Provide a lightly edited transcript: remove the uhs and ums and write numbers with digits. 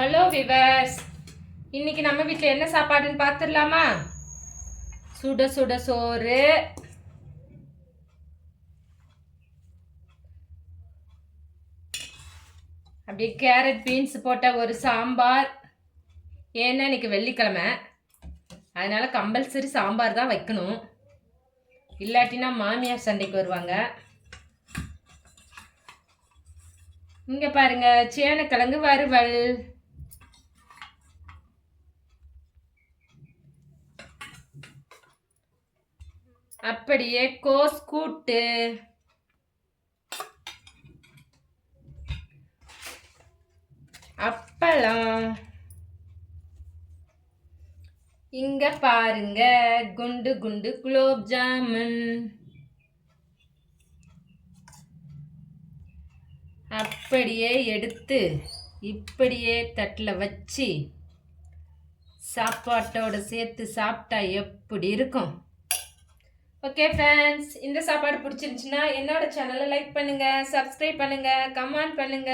Hello viewers, இன்னைக்கு நம்ம வீட்டில் என்ன சாப்பாடுன்னு பார்த்துடலாமா? சுட சுட சோறு, அப்படியே கேரட் பீன்ஸ் போட்ட ஒரு சாம்பார். ஏன்னா இன்னைக்கு வெள்ளிக்கிழமை, அதனால கம்பல்சரி சாம்பார் தான் வைக்கணும். இல்லாட்டினா மாமியார் சண்டைக்கு வருவாங்க. இங்க பாருங்க, சேனக்கிழங்கு வறுவல், அப்படியே கோஸ் கூட்டு, அப்பளம், இங்க பாருங்க குண்டு குண்டு குலோப் ஜாமுன், அப்படியே எடுத்து இப்படியே தட்டில் வச்சு சாப்பாட்டோட சேர்த்து சாப்பிட்டா எப்படி இருக்கும்? ஓகே ஃப்ரெண்ட்ஸ், இந்த சாப்பாடு பிடிச்சிருந்துச்சுன்னா என்னோட சேனலை லைக் பண்ணுங்க, சப்ஸ்கிரைப் பண்ணுங்க, கமெண்ட் பண்ணுங்க.